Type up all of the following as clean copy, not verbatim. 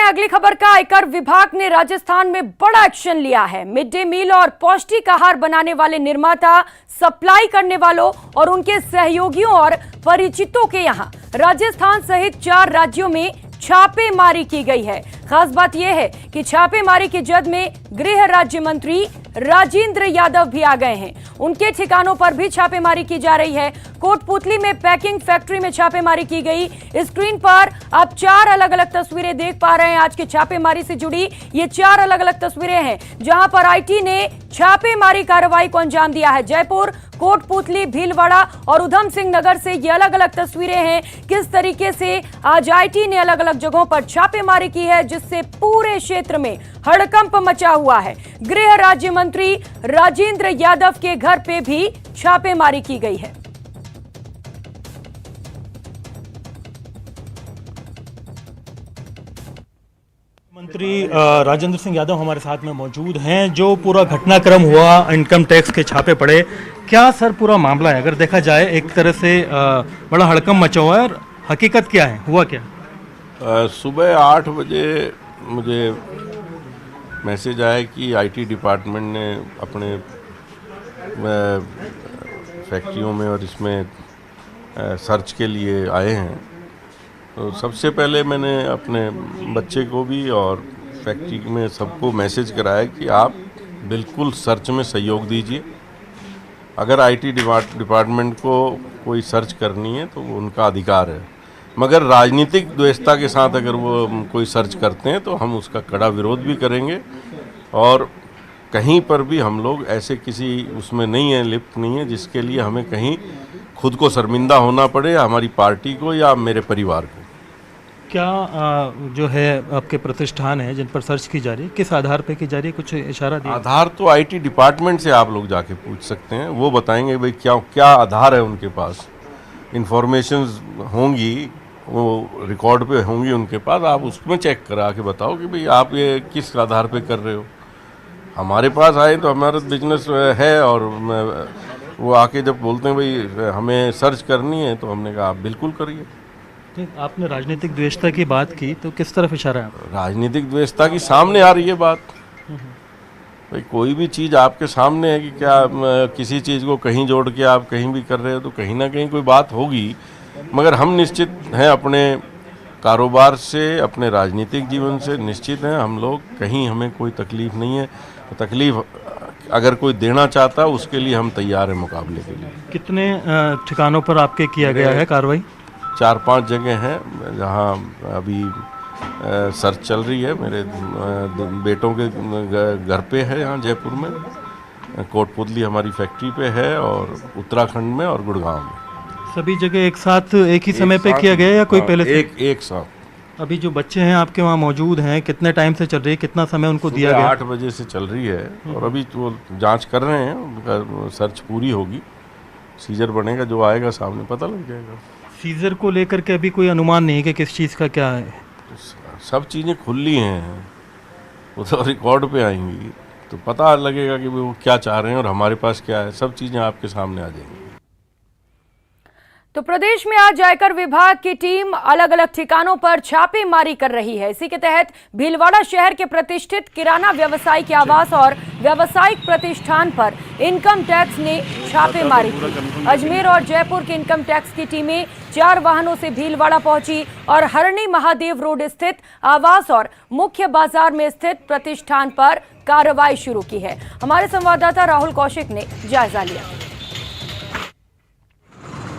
हैं अगली खबर का। आयकर विभाग ने राजस्थान में बड़ा एक्शन लिया है। मिड डे मील और पौष्टिक आहार बनाने वाले निर्माता, सप्लाई करने वालों और उनके सहयोगियों और परिचितों के यहां राजस्थान सहित 4 राज्यों में छापेमारी की गई है। खास बात यह है कि छापेमारी की जद में गृह राज्य मंत्री राजेंद्र यादव भी आ गए हैं। उनके ठिकानों पर भी छापेमारी की जा रही है। कोटपुतली में पैकिंग फैक्ट्री में छापेमारी की गई। स्क्रीन पर आप 4 अलग अलग तस्वीरें देख पा रहे हैं। आज की छापेमारी से जुड़ी ये 4 अलग अलग तस्वीरें हैं जहां पर आईटी ने छापेमारी कार्रवाई को अंजाम दिया है। जयपुर, कोटपुतली, भीलवाड़ा और उधम सिंह नगर से ये अलग अलग तस्वीरें हैं किस तरीके से आज आईटी ने अलग अलग जगहों पर छापेमारी की है, जिससे पूरे क्षेत्र में हड़कंप मचा हुआ है। गृह राज्य मंत्री राजेंद्र यादव के घर पे भी छापेमारी की गई है। मंत्री राजेंद्र सिंह यादव हमारे साथ में मौजूद हैं। जो पूरा घटनाक्रम हुआ, इनकम टैक्स के छापे पड़े, क्या सर पूरा मामला है? अगर देखा जाए एक तरह से बड़ा हड़कंप मचा हुआ है, और हकीकत क्या है, हुआ क्या? सुबह 8 बजे मुझे मैसेज आया कि आईटी डिपार्टमेंट ने अपने फैक्ट्रियों में और इसमें सर्च के लिए आए हैं। तो सबसे पहले मैंने अपने बच्चे को भी और फैक्ट्री में सबको मैसेज कराया कि आप बिल्कुल सर्च में सहयोग दीजिए। अगर आईटी डिपार्टमेंट को कोई सर्च करनी है तो वो उनका अधिकार है, मगर राजनीतिक द्वेषता के साथ अगर वो कोई सर्च करते हैं तो हम उसका कड़ा विरोध भी करेंगे। और कहीं पर भी हम लोग ऐसे किसी उसमें नहीं है, लिप्त नहीं है, जिसके लिए हमें कहीं खुद को शर्मिंदा होना पड़े, हमारी पार्टी को या मेरे परिवार को। क्या जो है आपके प्रतिष्ठान है जिन पर सर्च की जा रही है, किस आधार पे की जा रही है, कुछ इशारा दिया? आधार तो आईटी डिपार्टमेंट से आप लोग जाके पूछ सकते हैं, वो बताएंगे भाई क्या क्या आधार है उनके पास। इंफॉर्मेशंस होंगी, वो रिकॉर्ड पे होंगी उनके पास, आप उसमें चेक करा के बताओ कि भाई आप ये किस आधार पे कर रहे हो। हमारे पास आए तो हमारा बिजनेस है, और वो आके जब बोलते हैं भाई हमें सर्च करनी है तो हमने कहा आप बिल्कुल करिए। आपने राजनीतिक द्वेषता की बात की, तो किस तरफ इशारा है? राजनीतिक द्वेषता की सामने आ रही है बात। भाई कोई भी चीज़ आपके सामने है कि क्या किसी चीज़ को कहीं जोड़ के आप कहीं भी कर रहे हो तो कहीं ना कहीं कोई बात होगी। मगर हम निश्चित हैं अपने कारोबार से, अपने राजनीतिक जीवन से निश्चित हैं हम लोग, कहीं हमें कोई तकलीफ़ नहीं है। तकलीफ़ अगर कोई देना चाहता है उसके लिए हम तैयार हैं मुकाबले के लिए। कितने ठिकानों पर आपके किया गया है कार्रवाई? 4-5 जगह हैं जहां अभी सर्च चल रही है। मेरे बेटों के घर पे है, यहाँ जयपुर में, कोटपुतली हमारी फैक्ट्री पे है, और उत्तराखंड में और गुड़गांव में। सभी जगह एक साथ एक ही समय पे किया गया या कोई पहले से? एक साथ। अभी जो बच्चे हैं आपके वहाँ मौजूद हैं, कितने टाइम से चल रही है, कितना समय उनको दिया गया? 8 बजे से चल रही है, और अभी वो जांच कर रहे हैं, उनका सर्च पूरी होगी, सीजर बनेगा, जो आएगा सामने पता लग जाएगा। सीजर को लेकर के अभी कोई अनुमान नहीं है कि किस चीज़ का क्या है? सब चीज़ें खुली हैं, वो तो रिकॉर्ड पे आएंगी तो पता लगेगा कि वो क्या चाह रहे हैं और हमारे पास क्या है। सब चीज़ें आपके सामने आ जाएंगी। तो प्रदेश में आज आयकर विभाग की टीम अलग अलग ठिकानों पर छापेमारी कर रही है। इसी के तहत भीलवाड़ा शहर के प्रतिष्ठित किराना व्यवसायी के आवास और व्यावसायिक प्रतिष्ठान पर इनकम टैक्स ने छापेमारी की। अजमेर और जयपुर के इनकम टैक्स की टीमें 4 वाहनों से भीलवाड़ा पहुंची और हरणी महादेव रोड स्थित आवास और मुख्य बाजार में स्थित प्रतिष्ठान पर कार्रवाई शुरू की है। हमारे संवाददाता राहुल कौशिक ने जायजा लिया।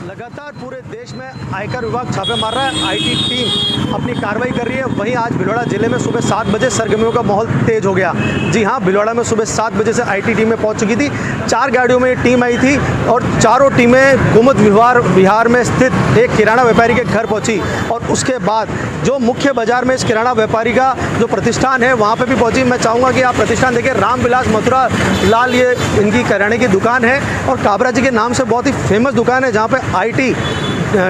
लगातार पूरे देश में आयकर विभाग छापे मार रहा है, आईटी टीम अपनी कार्रवाई कर रही है। वहीं आज भीलवाड़ा जिले में सुबह 7 बजे सरगर्मियों का माहौल तेज हो गया। जी हां, भीलवाड़ा में सुबह 7 बजे से आईटी टीमें पहुंच चुकी थी। 4 गाड़ियों में ये टीम आई थी और चारों टीमें गोमत विहार में स्थित एक किराना व्यापारी के घर पहुंची, और उसके बाद जो मुख्य बाजार में इस किराना व्यापारी का जो प्रतिष्ठान है वहाँ पर भी पहुँची। मैं चाहूँगा कि आप प्रतिष्ठान देखिए, रामविलास मथुरा लाल ये इनकी किराने की दुकान है, और काबरा जी के नाम से बहुत ही फेमस दुकान है, जहाँ पर आईटी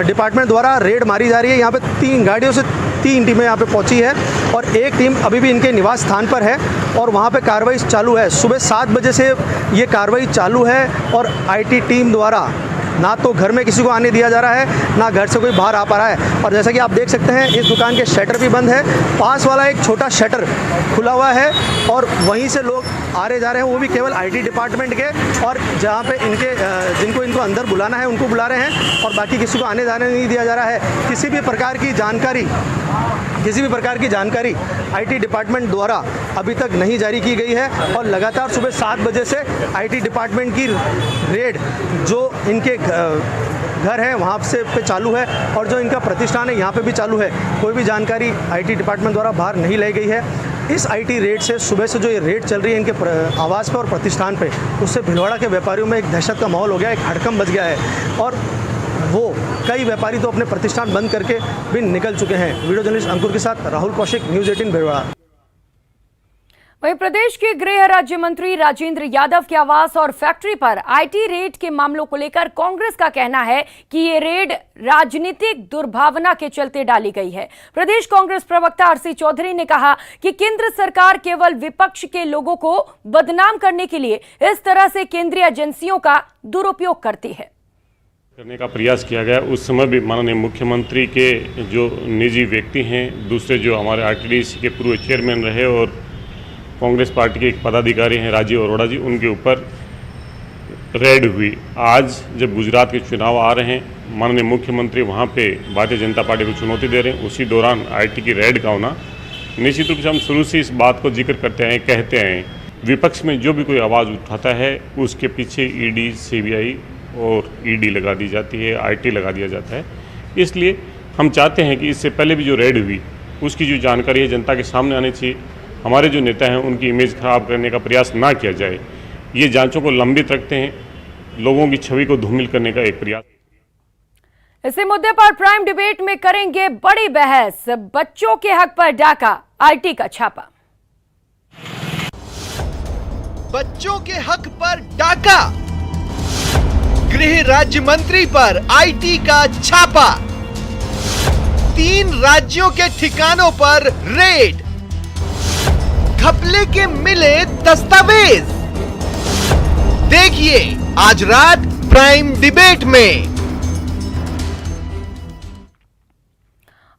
डिपार्टमेंट द्वारा रेड मारी जा रही है। यहाँ पे 3 गाड़ियों से 3 टीमें यहाँ पे पहुँची है, और एक टीम अभी भी इनके निवास स्थान पर है और वहाँ पे कार्रवाई चालू है। सुबह 7 बजे से ये कार्रवाई चालू है, और आईटी टीम द्वारा ना तो घर में किसी को आने दिया जा रहा है, ना घर से कोई बाहर आ पा रहा है। और जैसा कि आप देख सकते हैं इस दुकान के शटर भी बंद है, पास वाला एक छोटा शटर खुला हुआ है और वहीं से लोग आ रहे जा रहे हैं, वो भी केवल IT डिपार्टमेंट के, और जहाँ पे जिनको इनको अंदर बुलाना है उनको बुला रहे हैं और बाकी किसी को आने जाने नहीं दिया जा रहा है। किसी भी प्रकार की जानकारी IT डिपार्टमेंट द्वारा अभी तक नहीं जारी की गई है और लगातार सुबह 7 बजे से IT डिपार्टमेंट की रेड जो इनके घर है वहाँ से पे चालू है और जो इनका प्रतिष्ठान है यहाँ पे भी चालू है। कोई भी जानकारी IT डिपार्टमेंट द्वारा बाहर नहीं लाई गई है। इस IT रेड से सुबह से जो ये रेड चल रही है इनके आवास पे और प्रतिष्ठान पे, उससे भिलवाड़ा के व्यापारियों में एक दहशत का माहौल हो गया, एक हड़कंप मच गया है और वो कई व्यापारी तो अपने प्रतिष्ठान बंद करके भी निकल चुके हैं। वीडियो जर्नलिस्ट अंकुर के साथ राहुल कौशिक, न्यूज़ 18 भिलवाड़ा। वहीं प्रदेश के गृह राज्य मंत्री राजेंद्र यादव के आवास और फैक्ट्री पर IT रेड के मामलों को लेकर कांग्रेस का कहना है कि ये रेड राजनीतिक दुर्भावना के चलते डाली गई है। प्रदेश कांग्रेस प्रवक्ता RC चौधरी ने कहा कि केंद्र सरकार केवल विपक्ष के लोगों को बदनाम करने के लिए इस तरह से केंद्रीय एजेंसियों का दुरुपयोग करती है। करने का प्रयास किया गया। उस समय भी माननीय मुख्यमंत्री के जो निजी व्यक्ति हैं, दूसरे जो हमारे RTDC के पूर्व चेयरमैन रहे और कांग्रेस पार्टी के एक पदाधिकारी हैं राजीव अरोड़ा जी, उनके ऊपर रेड हुई। आज जब गुजरात के चुनाव आ रहे हैं, माननीय मुख्यमंत्री वहाँ पे भारतीय जनता पार्टी को चुनौती दे रहे हैं, उसी दौरान IT की रेड का होना, निश्चित रूप से हम शुरू से इस बात को जिक्र करते हैं, कहते हैं विपक्ष में जो भी कोई आवाज़ उठाता है उसके पीछे ED, CBI और ED लगा दी जाती है, IT लगा दिया जाता है। इसलिए हम चाहते हैं कि इससे पहले भी जो रेड हुई उसकी जो जानकारी है जनता के सामने आनी चाहिए। हमारे जो नेता हैं उनकी इमेज खराब करने का प्रयास ना किया जाए। ये जांचों को लंबित रखते हैं, लोगों की छवि को धूमिल करने का एक प्रयास। इसी मुद्दे पर प्राइम डिबेट में करेंगे बड़ी बहस। बच्चों के हक पर डाका, IT का छापा। बच्चों के हक पर डाका, गृह राज्य मंत्री पर IT का छापा, 3 राज्यों के ठिकानों पर रेड, घपले के मिले दस्तावेज। देखिए आज रात प्राइम डिबेट में।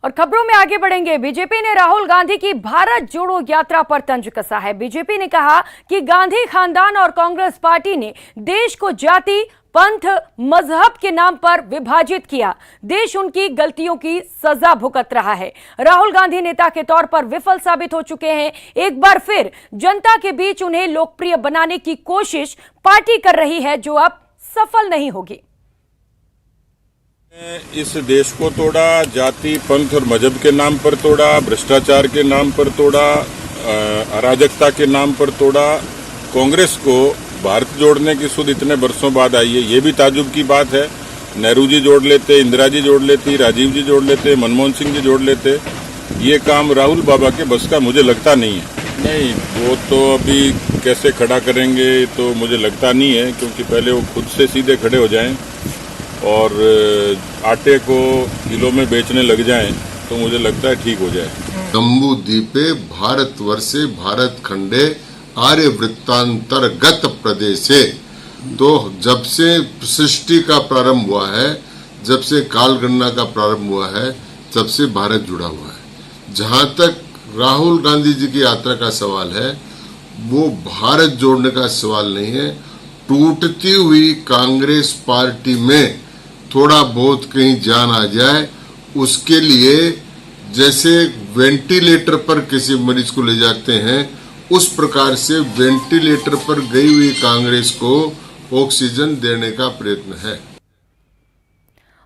और खबरों में आगे बढ़ेंगे। बीजेपी ने राहुल गांधी की भारत जोड़ो यात्रा पर तंज कसा है। बीजेपी ने कहा कि गांधी खानदान और कांग्रेस पार्टी ने देश को जाति, पंथ, मजहब के नाम पर विभाजित किया। देश उनकी गलतियों की सजा भुगत रहा है। राहुल गांधी नेता के तौर पर विफल साबित हो चुके हैं। एक बार फिर जनता के बीच उन्हें लोकप्रिय बनाने की कोशिश पार्टी कर रही है, जो अब सफल नहीं होगी। इस देश को तोड़ा, जाति, पंथ और मजहब के नाम पर तोड़ा, भ्रष्टाचार के नाम पर तोड़ा, अराजकता के नाम पर तोड़ा। कांग्रेस को भारत जोड़ने की सुध इतने वर्षों बाद आई है, ये भी ताजुब की बात है। नेहरू जी जोड़ लेते, इंदिरा जी जोड़ लेती, राजीव जी जोड़ लेते, मनमोहन सिंह जी जोड़ लेते। ये काम राहुल बाबा के बस का मुझे लगता नहीं है। नहीं, वो तो अभी कैसे खड़ा करेंगे तो मुझे लगता नहीं है, क्योंकि पहले वो खुद से सीधे खड़े हो जाएं और आटे को किलो में बेचने लग जाएं तो मुझे लगता है ठीक हो जाए। जम्बू द्वीपे भारतवर्षे भारत खंडे आर्य वृत्तांतर्गत प्रदेशे। तो जब से सृष्टि का प्रारंभ हुआ है, जब से कालगणना का प्रारंभ हुआ है, तब से भारत जुड़ा हुआ है। जहाँ तक राहुल गांधी जी की यात्रा का सवाल है, वो भारत जोड़ने का सवाल नहीं है। टूटती हुई कांग्रेस पार्टी में थोड़ा बहुत कहीं जान आ जाए, उसके लिए जैसे वेंटिलेटर पर किसी मरीज को ले जाते हैं, उस प्रकार से वेंटिलेटर पर गई हुई कांग्रेस को ऑक्सीजन देने का प्रयत्न है।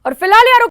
और फिलहाल